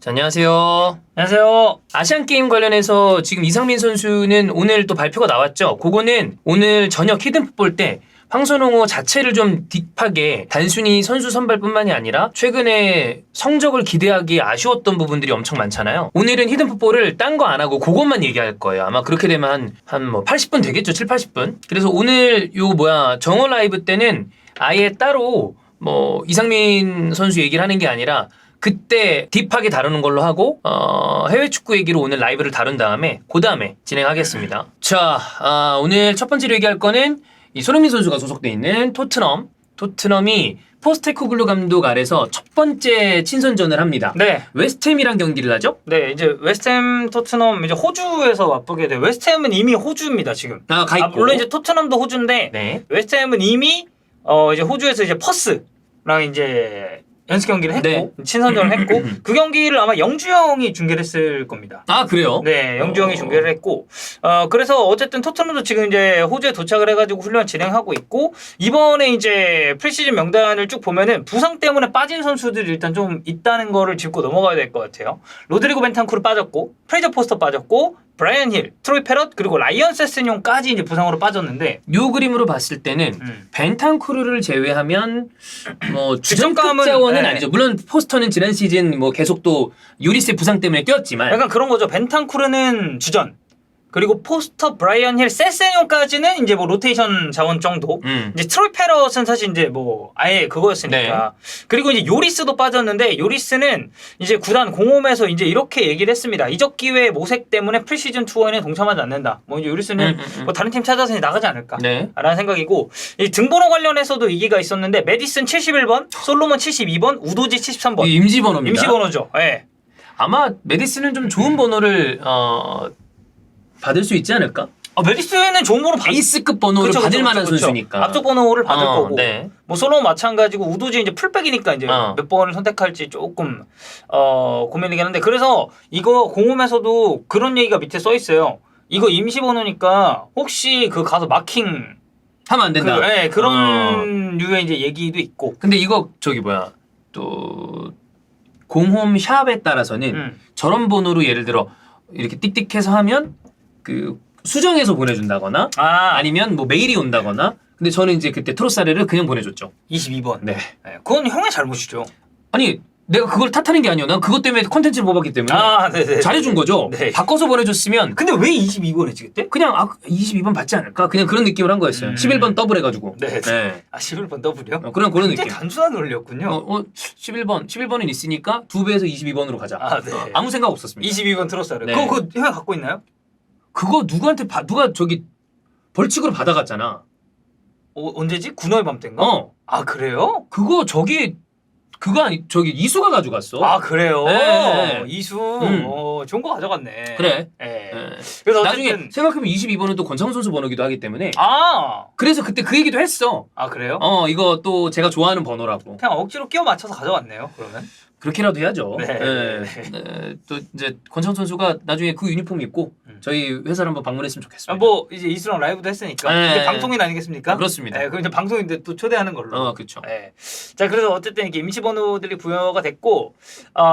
자, 안녕하세요. 안녕하세요. 아시안게임 관련해서 지금 이상민 선수는 오늘 또 발표가 나왔죠. 그거는 오늘 저녁 히든풋볼 때 황선홍호 자체를 좀 딥하게 단순히 선수 선발뿐만이 아니라 최근에 성적을 기대하기에 아쉬웠던 부분들이 엄청 많잖아요. 오늘은 히든풋볼을 딴 거 안 하고 그것만 얘기할 거예요. 아마 그렇게 되면 한 80분 되겠죠. 7, 80분. 그래서 오늘 정원 라이브 때는 아예 따로 이상민 선수 얘기를 하는 게 아니라 그때 딥하게 다루는 걸로 하고 해외 축구 얘기로 오늘 라이브를 다룬 다음에 그 다음에 진행하겠습니다. 자, 오늘 첫 번째로 얘기할 거는 이 손흥민 선수가 소속돼 있는 토트넘이 포스테코글루 감독 아래서 첫 번째 친선전을 합니다. 네. 웨스트햄이랑 경기를 하죠? 네, 이제 웨스트햄 토트넘 이제 호주에서 맞붙게 돼요. 웨스트햄은 이미 호주입니다, 지금. 가 있고. 물론 이제 토트넘도 호주인데 네. 웨스트햄은 이미 이제 호주에서 이제 퍼스랑 이제 연습 경기를 했고 네. 친선전을 했고 그 경기를 아마 영주형이 중계를 했을 겁니다. 아, 그래요? 네, 영주형이 중계를 했고 그래서 어쨌든 토트넘도 지금 이제 호주에 도착을 해가지고 훈련 진행하고 있고 이번에 이제 프리시즌 명단을 쭉 보면은 부상 때문에 빠진 선수들이 일단 좀 있다는 거를 짚고 넘어가야 될 것 같아요. 로드리고 벤탄쿠르 빠졌고 프레이저 포스터 빠졌고 브라이언 힐, 트로이 페럿 그리고 라이언 세스뇽까지 이제 부상으로 빠졌는데 요 그림으로 봤을 때는 벤탄쿠르를 제외하면 주전급 자원은 네. 아니죠. 물론 포스터는 지난 시즌 계속 또 유리스의 부상 때문에 뛰었지만 약간 그런 거죠. 벤탄쿠르는 주전 그리고 포스터, 브라이언 힐, 세스뇽까지는 이제 로테이션 자원 정도. 이제 트로이 페럿은 사실 이제 아예 그거였으니까. 네. 그리고 이제 요리스도 빠졌는데 요리스는 이제 구단 공홈에서 이제 이렇게 얘기를 했습니다. 이적 기회 모색 때문에 프리시즌 투어에는 동참하지 않는다. 이제 요리스는 다른 팀 찾아서 나가지 않을까. 네. 라는 생각이고 이 등번호 관련해서도 얘기가 있었는데 메디슨 71번, 솔로몬 72번, 우도지 73번. 임시 번호입니다. 임시 번호죠. 예. 네. 아마 메디슨은 좀 좋은 번호를 받을 수 있지 않을까? 메디슨은 좋은 번호 에이스급 번호를 받을 만한 선수니까. 앞쪽 번호를 받을 거고. 네. 솔로몬 마찬가지고 우도지 이제 풀백이니까 이제 몇 번을 선택할지 조금 고민이긴 한데 그래서 이거 공홈에서도 그런 얘기가 밑에 써 있어요. 이거 임시 번호니까 혹시 가서 마킹 하면 안 된다. 그런 류의 이제 얘기도 있고. 근데 이거 또 공홈 샵에 따라서는 저런 번호로 예를 들어 이렇게 띡띡해서 하면 수정해서 보내준다거나 아니면 메일이 온다거나. 근데 저는 이제 그때 트로사르를 그냥 보내줬죠. 22번. 네. 그건 형의 잘못이죠. 아니 내가 그걸 탓하는 게 아니야. 난 그것 때문에 컨텐츠를 뽑았기 때문에 네네. 잘해준 거죠. 네. 바꿔서 보내줬으면. 근데 왜 22번 했지 그때? 그냥 22번 받지 않을까? 그냥 그런 느낌을 한 거였어요. 11번 더블 해가지고. 네. 11번 더블이요? 그런 느낌. 단순한 논리였군요. 11번은 있으니까 2배에서 22번으로 가자. 네. 아무 생각 없었습니다. 22번 트로사르. 네. 그거 형 갖고 있나요? 그거 누가 벌칙으로 받아갔잖아. 언제지? 군호의 밤 때인가? 그래요? 이수가 가져갔어. 그래요? 네. 이수. 좋은 거 가져갔네. 그래. 네. 네. 그래서 나중에 어쨌든 생각해보면 22번은 또 권창훈 선수 번호기도 하기 때문에. 그래서 그때 그 얘기도 했어. 그래요? 이거 또 제가 좋아하는 번호라고. 그냥 억지로 끼워 맞춰서 가져갔네요. 그러면. 그렇게라도 해야죠. 네. 또 이제 권창훈 선수가 나중에 그 유니폼 입고 저희 회사를 한번 방문했으면 좋겠습니다. 이제 이수랑 라이브도 했으니까 네. 이제 방송인 아니겠습니까? 그렇습니다. 그럼 이제 방송인데 또 초대하는 걸로. 그렇죠. 네. 자, 그래서 어쨌든 이렇게 임시 번호들이 부여가 됐고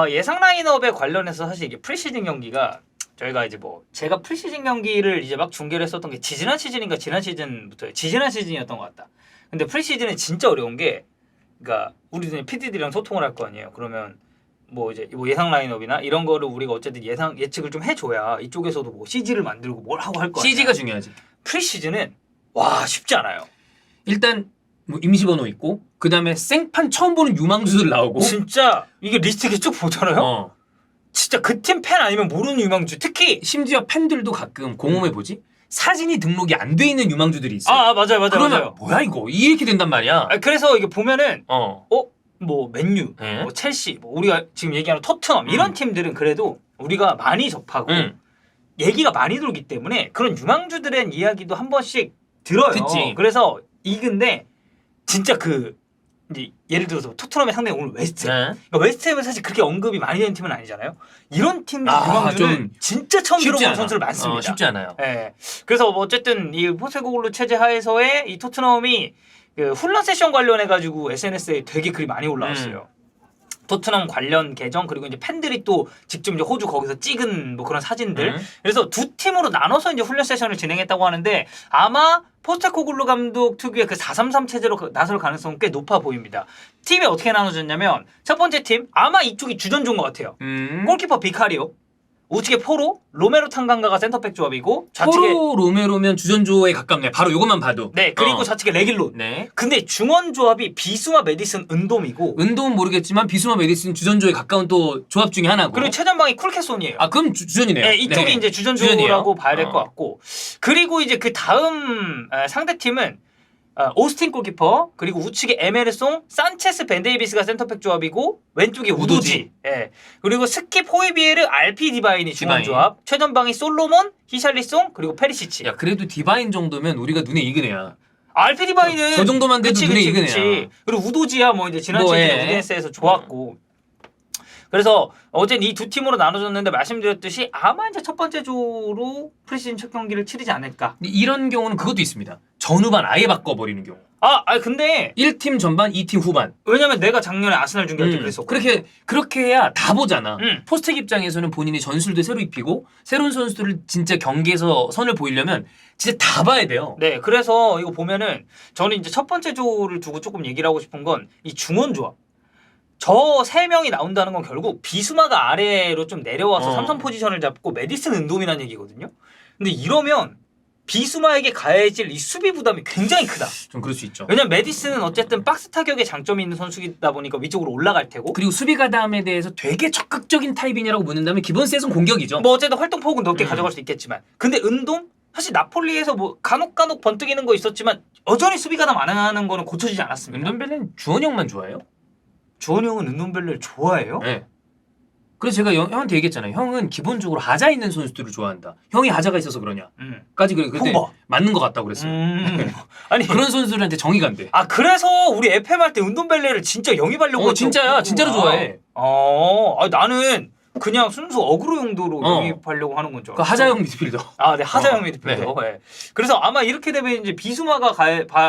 예상 라인업에 관련해서 사실 이게 프리시즌 경기가 저희가 이제 제가 프리시즌 경기를 이제 막 중계를 했었던 게 지지난 시즌인가 지난 시즌부터예요. 지지난 시즌이었던 것 같다. 근데 프리시즌은 진짜 어려운 게 그러니까 우리도 PD들이랑 소통을 할 거 아니에요. 그러면 이제 예상 라인업이나 이런 거를 우리가 어쨌든 예측을 좀 해줘야 이쪽에서도 CG를 만들고 뭘 하고 할 거 아니야. CG가 중요하지. 프리시즌은 쉽지 않아요. 일단 임시 번호 있고 그 다음에 생판 처음 보는 유망주들 나오고. 진짜 이게 리스트 이렇게 쭉 보잖아요. 진짜 그 팀 팬 아니면 모르는 유망주. 특히 심지어 팬들도 가끔 공홈에 사진이 등록이 안 돼 있는 유망주들이 있어. 맞아요. 그러면 뭐야 이거 이렇게 된단 말이야. 그래서 이게 보면은 맨유, 첼시, 우리가 지금 얘기하는 토트넘 이런 팀들은 그래도 우리가 많이 접하고 얘기가 많이 돌기 때문에 그런 유망주들의 이야기도 한 번씩 들어요. 듣지. 그래서 근데 진짜 이제 예를 들어서 토트넘의 상대 오늘 웨스트햄. 그러니까 웨스트햄은 사실 그렇게 언급이 많이 되는 팀은 아니잖아요. 이런 팀 유망주는 진짜 처음 들어보는 선수들 많습니다. 쉽지 않아요. 그래서 어쨌든 이 포스테코글루 체제 하에서의 이 토트넘이 훈련 세션 관련해가지고 SNS에 되게 글이 많이 올라왔어요. 토트넘 관련 계정 그리고 이제 팬들이 또 직접 이제 호주 거기서 찍은 뭐 그런 사진들. 그래서 두 팀으로 나눠서 이제 훈련 세션을 진행했다고 하는데 아마 포스테코글루 감독 특유의 그 4-3-3 체제로 나설 가능성은 꽤 높아 보입니다. 팀이 어떻게 나눠졌냐면 첫 번째 팀 아마 이쪽이 주전조인 것 같아요. 골키퍼 비카리오, 우측에 포로, 로메로 탕강가가 센터백 조합이고 좌측에 포로 로메로면 주전조에 가깝네. 바로 요것만 봐도. 네 그리고 좌측에 레길론. 네. 근데 중원 조합이 비수마 메디슨 은돔이고 은돔은 모르겠지만 비수마 메디슨 주전조에 가까운 또 조합 중에 하나고. 그리고 최전방이 쿨케손이에요. 아 그럼 주전이네요. 네, 이쪽이 네. 이제 주전조라고 봐야 될 것 같고 그리고 이제 그 다음 상대 팀은 오스틴 골키퍼 그리고 우측에 에메르송, 산체스, 벤데이비스가 센터백 조합이고 왼쪽에 우도지. 예. 그리고 스킵, 호이비에르, 알피 디바인이 중원 디바인. 조합. 최전방이 솔로몬, 히샬리송 그리고 페리시치. 야 그래도 디바인 정도면 우리가 눈에 익은 애야. 알피 디바인은 저 정도만 돼도 눈에 익은 애야. 그리고 우도지야 뭐 이제 지난 시즌에 예. 우디네스에서 좋았고. 그래서 어제 이 두 팀으로 나눠졌는데 말씀드렸듯이 아마 이제 첫 번째 조로 프리시즌 첫 경기를 치르지 않을까. 근데 이런 경우는 그것도 있습니다. 전후반 아예 바꿔버리는 경우. 근데 1팀 전반, 2팀 후반. 왜냐면 내가 작년에 아스날 중계할 때 그랬었고. 그렇게 해야 다 보잖아. 음. 포스텍 입장에서는 본인이 전술도 새로 입히고 새로운 선수들을 진짜 경기에서 선을 보이려면 진짜 다 봐야 돼요. 네, 그래서 이거 보면은 저는 이제 첫 번째 조를 두고 조금 얘기를 하고 싶은 건 이 중원 조합. 저 세 명이 나온다는 건 결국 비수마가 아래로 좀 내려와서 삼선 포지션을 잡고 메디슨 은돔이라는 얘기거든요. 근데 이러면 비수마에게 가해질 이 수비 부담이 굉장히 크다. 좀 그럴 수 있죠. 왜냐면 메디슨은 어쨌든 박스 타격에 장점이 있는 선수이다 보니까 위쪽으로 올라갈 테고. 그리고 수비 가담에 대해서 되게 적극적인 타입이냐라고 묻는다면 기본 셋은 공격이죠. 뭐 어쨌든 활동 폭은 넓게 가져갈 수 있겠지만. 근데 은돔? 사실 나폴리에서 뭐 간혹 번뜩이는 거 있었지만 여전히 수비 가담 안 하는 거는 고쳐지지 않았습니다. 은돔벨레는 주원이 형만 좋아해요? 주원이 형은 은돔벨레를 좋아해요? 네. 그래서 제가 형한테 얘기했잖아요. 형은 기본적으로 하자 있는 선수들을 좋아한다. 형이 하자가 있어서 그러냐. 까지 그때 후바. 맞는 것 같다고 그랬어요. 아니 그런 선수들한테 정이 간대. 그래서 우리 FM 할 때 은돔벨레를 진짜 영입하려고 했죠. 진짜야. 진짜로 좋아해. 나는 그냥 순수 어그로 용도로 영입하려고 하는 건 줄 알았어. 그 하자형 미드필더. 네, 하자형 미드필더. 네. 그래서 아마 이렇게 되면 이제 비수마가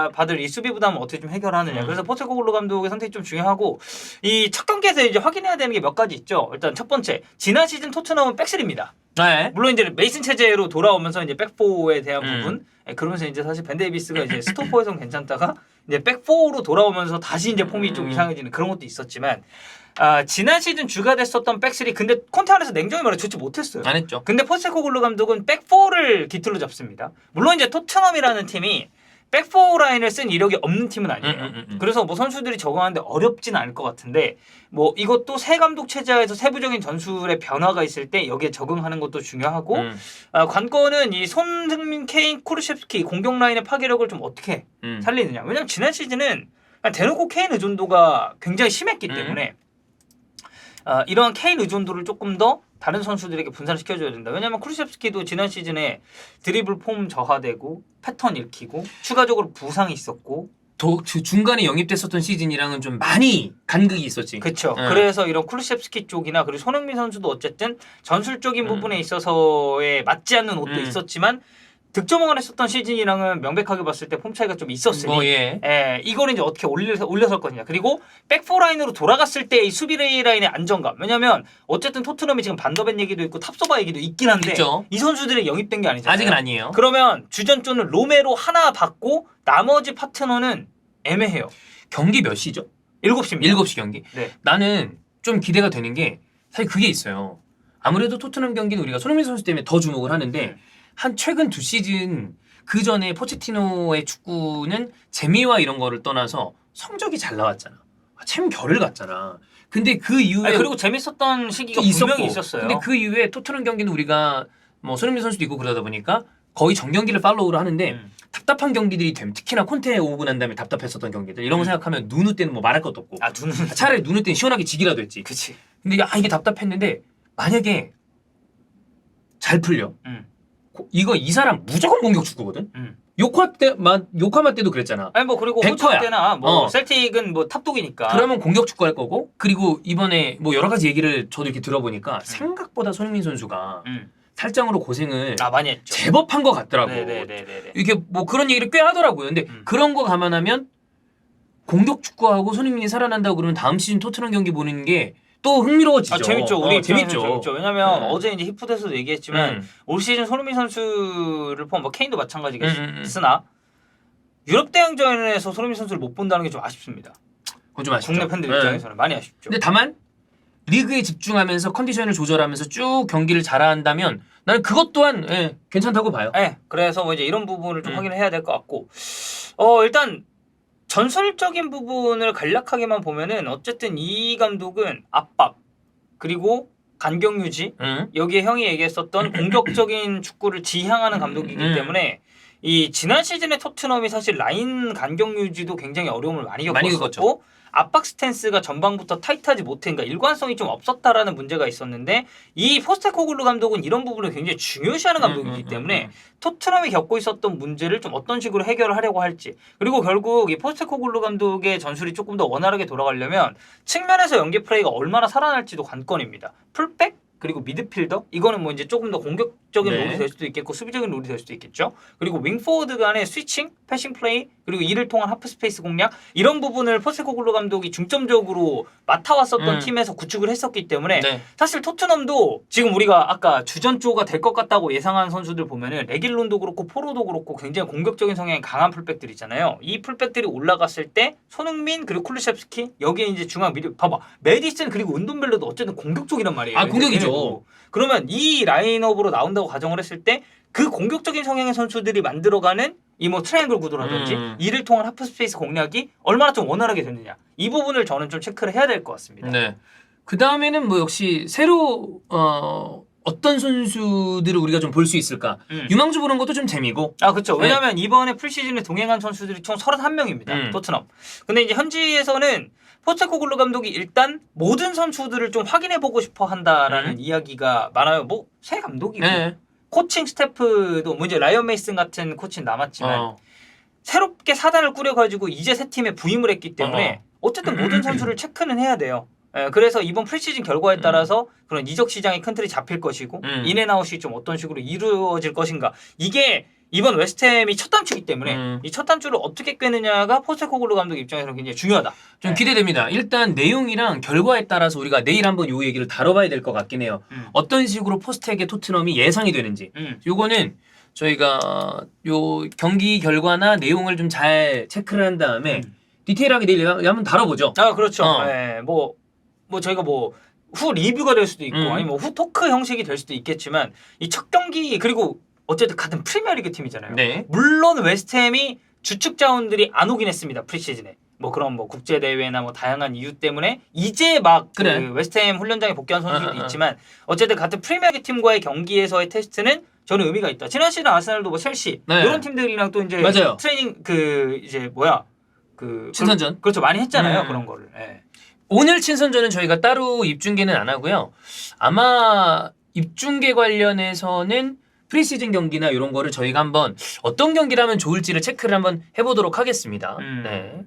받을 이 수비 부담을 어떻게 좀 해결하느냐. 그래서 포스테코글루 감독의 선택이 좀 중요하고 이 첫 경기에서 이제 확인해야 되는 게 몇 가지 있죠. 일단 첫 번째, 지난 시즌 토트넘은 백스리입니다. 네. 물론 이제 메이슨 체제로 돌아오면서 이제 백포에 대한 부분, 그러면서 이제 사실 벤데이비스가 이제 스토퍼에서는 괜찮다가 이제 백포로 돌아오면서 다시 이제 폼이 좀 이상해지는 그런 것도 있었지만. 지난 시즌 주가 됐었던 백스리 근데 콘테 안에서 냉정히 말해 좋지 못했어요. 안 했죠. 근데 포스테코글루 감독은 백포를 기틀로 잡습니다. 물론 이제 토트넘이라는 팀이 백포 라인을 쓴 이력이 없는 팀은 아니에요. 그래서 뭐 선수들이 적응하는데 어렵진 않을 것 같은데 뭐 이것도 새 감독 체제에서 세부적인 전술의 변화가 있을 때 여기에 적응하는 것도 중요하고 관건은 이 손흥민, 케인, 쿠르셰프스키 공격 라인의 파괴력을 좀 어떻게 살리느냐. 왜냐면 지난 시즌은 그냥 대놓고 케인 의존도가 굉장히 심했기 때문에 이러한 케인 의존도를 조금 더 다른 선수들에게 분산을 시켜줘야 된다. 왜냐하면 쿠르셰프스키도 지난 시즌에 드리블 폼 저하되고 패턴 읽히고 추가적으로 부상이 있었고 중간에 영입됐었던 시즌이랑은 좀 많이 간극이 있었지. 그렇죠. 그래서 이런 쿠르셰프스키 쪽이나 그리고 손흥민 선수도 어쨌든 전술적인 부분에 있어서의 맞지 않는 옷도 있었지만 득점왕을 했었던 시즌이랑은 명백하게 봤을 때 폼 차이가 좀 있었으니 이거는 이제 어떻게 올려설 거냐. 그리고 백포 라인으로 돌아갔을 때 이 수비 라인의 안정감. 왜냐면 어쨌든 토트넘이 지금 반더벤 얘기도 있고 탑소바 얘기도 있긴 한데 있죠. 이 선수들이 영입된 게 아니잖아요. 아직은 아니에요. 그러면 주전조는 로메로 하나 받고 나머지 파트너는 애매해요. 경기 몇 시죠? 7시입니다. 7시 경기. 네. 나는 좀 기대가 되는 게 사실 그게 있어요. 아무래도 토트넘 경기는 우리가 손흥민 선수 때문에 더 주목을 하는데 한 최근 2시즌 그 전에 포체티노의 축구는 재미와 이런 거를 떠나서 성적이 잘 나왔잖아. 참 별을 갔잖아. 근데 그 이후에 그리고 재밌었던 시기가 분명히 있었어요. 근데 그 이후에 토트넘 경기는 우리가 뭐 손흥민 선수도 있고 그러다 보니까 거의 전 경기를 팔로우를 하는데 답답한 경기들이 되면 특히나 콘테 오고 난 다음에 답답했었던 경기들 이런 거 생각하면 누누 때는 뭐 말할 것도 없고 차라리 누누 때는 시원하게 지기라도 했지. 그치. 근데 이게 답답했는데 만약에 잘 풀려. 이 사람 무조건 공격 축구거든. 요카마 때도 그랬잖아. 아니 뭐 그리고 호주 때나 뭐 셀틱은 뭐 탑독이니까. 그러면 공격 축구 할 거고 그리고 이번에 뭐 여러 가지 얘기를 저도 이렇게 들어보니까 생각보다 손흥민 선수가 살장으로 고생을 많이 했죠. 제법 한 것 같더라고. 네네네. 이게 뭐 그런 얘기를 꽤 하더라고요. 근데 그런 거 감안하면 공격 축구하고 손흥민이 살아난다고 그러면 다음 시즌 토트넘 경기 보는 게 또 흥미로워지죠. 재밌죠. 우리 재밌죠. 재밌죠. 왜냐면 네. 어제 이제 히프에서도 얘기했지만 올 시즌 손흥민 선수를 포함 뭐 케인도 마찬가지겠으나 유럽 대항전에서 손흥민 선수를 못 본다는 게 좀 아쉽습니다. 그건 좀 아쉽죠. 국내 팬들 입장에서는 많이 아쉽죠. 근데 다만 리그에 집중하면서 컨디션을 조절하면서 쭉 경기를 잘한다면 나는 그것 또한 괜찮다고 봐요. 네, 그래서 뭐 이제 이런 부분을 좀 확인을 해야 될 것 같고, 일단 전술적인 부분을 간략하게만 보면은 어쨌든 이 감독은 압박 그리고 간격 유지 여기에 형이 얘기했었던 공격적인 축구를 지향하는 감독이기 때문에 이 지난 시즌의 토트넘이 사실 라인 간격 유지도 굉장히 어려움을 많이 겪었었고 압박 스탠스가 전방부터 타이트하지 못해 그러니까 일관성이 좀 없었다라는 문제가 있었는데 이 포스테코글루 감독은 이런 부분을 굉장히 중요시하는 감독이기 때문에 토트넘이 겪고 있었던 문제를 좀 어떤 식으로 해결을 하려고 할지 그리고 결국 이 포스테코글루 감독의 전술이 조금 더 원활하게 돌아가려면 측면에서 연계 플레이가 얼마나 살아날지도 관건입니다. 풀백 그리고 미드필더 이거는 뭐 이제 조금 더 공격적인 롤이 될 수도 있겠고 수비적인 롤이 될 수도 있겠죠. 그리고 윙포워드 간의 스위칭, 패싱 플레이 그리고 이를 통한 하프 스페이스 공략 이런 부분을 포스테코글루 감독이 중점적으로 맡아왔었던 팀에서 구축을 했었기 때문에 사실 토트넘도 지금 우리가 아까 주전조가 될 것 같다고 예상한 선수들 보면은 레길론도 그렇고 포로도 그렇고 굉장히 공격적인 성향이 강한 풀백들 있잖아요. 이 풀백들이 올라갔을 때 손흥민 그리고 쿨루셉스키 여기에 이제 중앙 미드 봐봐 메디슨 그리고 은돈벨레도 어쨌든 공격적이란 말이에요. 아 공격이죠. 그러면 이 라인업으로 나온다고 가정을 했을 때 그 공격적인 성향의 선수들이 만들어가는 이 뭐 트라이앵글 구도라든지 이를 통한 하프 스페이스 공략이 얼마나 좀 원활하게 되느냐 이 부분을 저는 좀 체크를 해야 될 것 같습니다. 네. 그 다음에는 뭐 역시 새로 어떤 선수들을 우리가 좀 볼 수 있을까? 유망주 보는 것도 좀 재미고. 아 그렇죠. 왜냐하면 이번에 풀시즌에 동행한 선수들이 총 31명입니다. 토트넘. 근데 이제 현지에서는 포스테코글루 감독이 일단 모든 선수들을 좀 확인해보고 싶어 한다라는 이야기가 많아요. 뭐 새 감독이고 코칭 스태프도 뭐 이제 라이언 메이슨 같은 코치는 남았지만 새롭게 사단을 꾸려가지고 이제 새 팀에 부임을 했기 때문에 어쨌든 모든 선수를 체크는 해야 돼요. 그래서 이번 프리시즌 결과에 따라서 그런 이적 시장의 큰 틀이 잡힐 것이고 인앤아웃이 좀 어떤 식으로 이루어질 것인가 이게 이번 웨스트햄이 첫 단추이기 때문에 이 첫 단추를 어떻게 꿰느냐가 포스테코글루 감독 입장에서는 굉장히 중요하다. 좀 기대됩니다. 일단 내용이랑 결과에 따라서 우리가 내일 한번 요 얘기를 다뤄봐야 될 것 같긴 해요. 어떤 식으로 포스텍의 토트넘이 예상이 되는지. 요거는 저희가 요 경기 결과나 내용을 좀 잘 체크를 한 다음에 디테일하게 내일 한번 다뤄보죠. 아 그렇죠. 뭐 저희가 뭐 후 리뷰가 될 수도 있고 아니면 뭐 후 토크 형식이 될 수도 있겠지만 이 첫 경기 그리고 어쨌든 같은 프리미어리그 팀이잖아요. 물론 웨스트햄이 주축 자원들이 안 오긴 했습니다. 프리시즌에. 뭐 그런 뭐 국제 대회나 뭐 다양한 이유 때문에 이제 막 그 웨스트햄 훈련장에 복귀한 선수들도 있지만 어쨌든 같은 프리미어리그 팀과의 경기에서의 테스트는 저는 의미가 있다. 지난 시즌 아스날도 뭐 첼시 이런 팀들이랑 또 이제 트레이닝 그 이제 그 친선전 그렇죠 많이 했잖아요. 그런 거를. 오늘 친선전은 저희가 따로 입중계는 안 하고요. 아마 입중계 관련해서는 프리시즌 경기나 이런 거를 저희가 한번 어떤 경기를 하면 좋을지를 체크를 한번 해보도록 하겠습니다. 네.